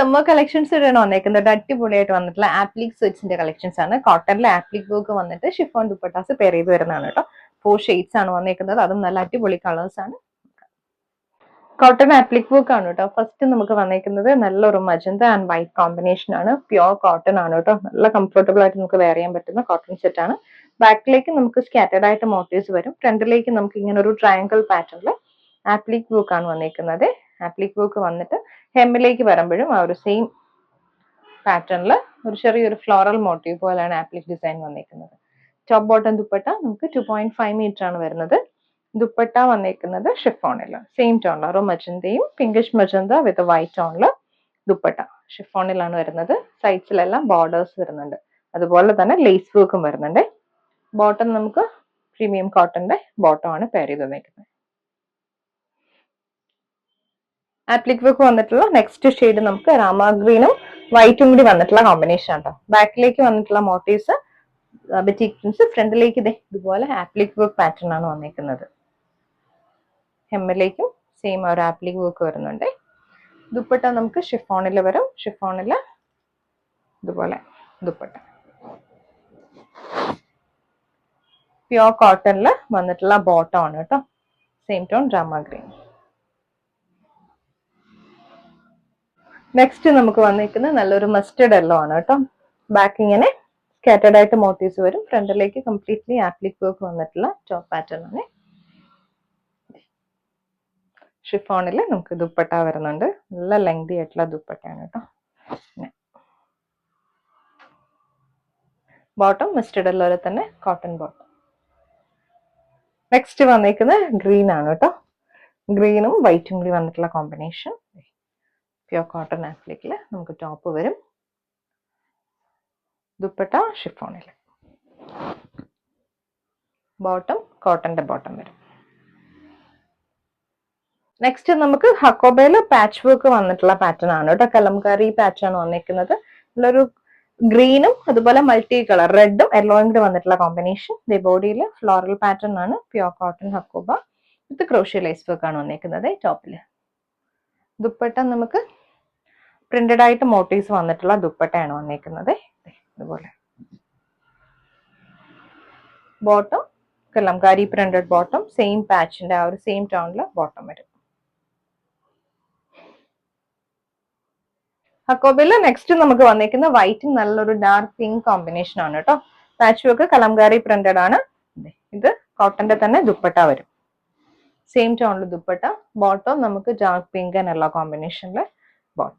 Summer collections ഇടാണ് വന്നേക്കുന്നത്. അടിപൊളിയായിട്ട് വന്നിട്ടുള്ള ആപ്ലിക് സ്വിച്ചിന്റെ കളക്ഷൻസ് ആണ്. കോട്ടണിലെ ആപ്ലിക് വർക്ക് വന്നിട്ട് ഷിഫോൺ ദുപ്പട്ടാസ് പെയർ ചെയ്ത് വരുന്നതാണ് കേട്ടോ. 4 ഷെയ്ഡ്സ് ആണ് വന്നേക്കുന്നത്. അതും നല്ല അടിപൊളി കളേഴ്സ് ആണ്. കോട്ടൺ ആപ്ലിക് വർക്ക് ആണ് കേട്ടോ. ഫസ്റ്റ് നമുക്ക് വന്നേക്കുന്നത് നല്ലൊരു മജന്ത ആൻഡ് വൈറ്റ് കോമ്പിനേഷൻ ആണ്. പ്യോർ കോട്ടൺ ആണ് കേട്ടോ. നല്ല കംഫർട്ടബിൾ ആയിട്ട് നമുക്ക് വെയർ ചെയ്യാൻ പറ്റുന്ന കോട്ടൺ സെറ്റ് ആണ്. ബാക്കിലേക്ക് നമുക്ക് സ്കാറ്റേഡ് ആയിട്ട് മോട്ടീവ്സ് വരും. ഫ്രണ്ടിലേക്ക് നമുക്ക് ഇങ്ങനെ ഒരു ട്രയാങ്കിൾ പാറ്റേണിൽ ആപ്ലിക് വർക്ക് ആണ് വന്നേക്കുന്നത്. ആപ്ലിക് വർക്ക് വന്നിട്ട് ഹെമ്മിലേക്ക് വരുമ്പോഴും ആ ഒരു സെയിം പാറ്റേണിൽ ഒരു ചെറിയൊരു ഫ്ലോറൽ മോട്ടീവ് പോലെയാണ് ആപ്ലിക് ഡിസൈൻ വന്നേക്കുന്നത്. ടോപ്പ് ബോട്ടം ദുപ്പട്ട നമുക്ക് 2.5 മീറ്റർ ആണ് വരുന്നത്. ദുപ്പട്ട വന്നേക്കുന്നത് ഷിഫോണിൽ സെയിം ടോണിൽ ഒരു മജന്തയും പിങ്കിഷ് മജന്ത വിത്ത് വൈറ്റ് ടോണിൽ ദുപ്പട്ട ഷിഫോണിലാണ് വരുന്നത്. സൈഡ്സിലെല്ലാം ബോർഡേഴ്സ് വരുന്നുണ്ട്. അതുപോലെ തന്നെ ലേസ് വർക്കും വരുന്നുണ്ട്. ബോട്ടം നമുക്ക് പ്രീമിയം കോട്ടന്റെ ബോട്ടം ആണ് പെയർ ചെയ്ത് വന്നേക്കുന്നത്. ആപ്ലിക് വർക്ക് വന്നിട്ടുള്ള നെക്സ്റ്റ് ഷെയ്ഡ് നമുക്ക് രാമ ഗ്രീനും വൈറ്റും കൂടി വന്നിട്ടുള്ള കോമ്പിനേഷൻ ആണ്. ബാക്കിലേക്ക് വന്നിട്ടുള്ള മോട്ടീവ്സ് ബറ്റിക് പ്രിന്റ്സ്, ഫ്രണ്ടിലേക്ക് ഇതുപോലെ ആപ്ലിക് വർക്ക് പാറ്റേൺ ആണ് വന്നിരിക്കുന്നത്. ഹെമ്മിലേക്കും സെയിം ഒരു ആപ്ലിക് വർക്ക് വരുന്നുണ്ട്. ദുപ്പട്ട നമുക്ക് ഷിഫോണിൽ വരും. ഷിഫോണിൽ ഇതുപോലെ ദുപ്പട്ട പ്യോർ കോട്ടണിൽ വന്നിട്ടുള്ള ബോട്ടം ആണ് കേട്ടോ. Same tone Rama green. Next നമുക്ക് വന്നിരിക്കുന്നത് നല്ലൊരു മസ്റ്റർഡ് യെല്ലോ ആണ് കേട്ടോ. ബാക്ക് ഇങ്ങനെ സ്കാറ്റേഡ് ആയിട്ട് മോട്ടീവ്സ് വരും. ഫ്രണ്ടിലേക്ക് കംപ്ലീറ്റ്ലി ആപ്ലിക് വർക്ക് വന്നിട്ടുള്ള ടോപ്പ് പാറ്റേൺ ആണ്. ഷിഫോണിൽ നമുക്ക് ദുപ്പട്ട വരുന്നുണ്ട്. നല്ല ലെങ്തി ആയിട്ടുള്ള ദുപ്പട്ടയാണ് കേട്ടോ. ബോട്ടം മസ്റ്റർഡ് യെല്ലോയിൽ തന്നെ കോട്ടൺ ബോട്ടം. നെക്സ്റ്റ് വന്നിരിക്കുന്നത് ഗ്രീൻ ആണ് കേട്ടോ. ഗ്രീനും വൈറ്റും കൂടി വന്നിട്ടുള്ള കോമ്പിനേഷൻ. പ്യോർ കോട്ടൺ ആപ്ലിക്കിൽ നമുക്ക് ടോപ്പ് വരും. ദുപ്പട്ട ഷിഫോണിൽ. ബോട്ടം കോട്ടന്റെ ബോട്ടം വരും. നെക്സ്റ്റ് നമുക്ക് ഹക്കോബയിൽ പാച്ച് വർക്ക് വന്നിട്ടുള്ള പാറ്റേൺ ആണ് കേട്ടോ. കലംകാരി പാച്ച് ആണ് വന്നിരിക്കുന്നത്. നല്ലൊരു ഗ്രീനും അതുപോലെ മൾട്ടി കളർ റെഡും യെല്ലോയും കൂടി വന്നിട്ടുള്ള കോമ്പിനേഷൻ. ബോഡിയിൽ ഫ്ലോറൽ പാറ്റേൺ ആണ്. പ്യോർ കോട്ടൺ ഹക്കോബ വിത്ത് ക്രോഷ്യ ലേസ് വർക്ക് ആണ് വന്നിരിക്കുന്നത് ടോപ്പിൽ. ദുപ്പട്ട നമുക്ക് പ്രിന്റഡ് ആയിട്ട് മോട്ടീവ്സ് വന്നിട്ടുള്ള ദുപ്പട്ടയാണ് വന്നിരിക്കുന്നത്. ഇതുപോലെ bottom kalamkari printed bottom, same പാച്ചിന്റെ ആ ഒരു സെയിം ടോണിൽ ബോട്ടം വരും. ഹക്കോബയിൽ നെക്സ്റ്റ് നമുക്ക് വന്നിരിക്കുന്ന വൈറ്റും നല്ലൊരു ഡാർക്ക് പിങ്ക് കോമ്പിനേഷൻ ആണ് കേട്ടോ. പാച്ച് വർക്ക് കലംകാരി പ്രിന്റഡ് ആണ്. ഇത് കോട്ടന്റെ തന്നെ ദുപ്പട്ട വരും. സെയിം ടോണിൽ ദുപ്പട്ട. ബോട്ടം നമുക്ക് ഡാർക്ക് പിങ്ക് ആൻഡ് യെല്ലോ കോമ്പിനേഷനിൽ ബോട്ടം.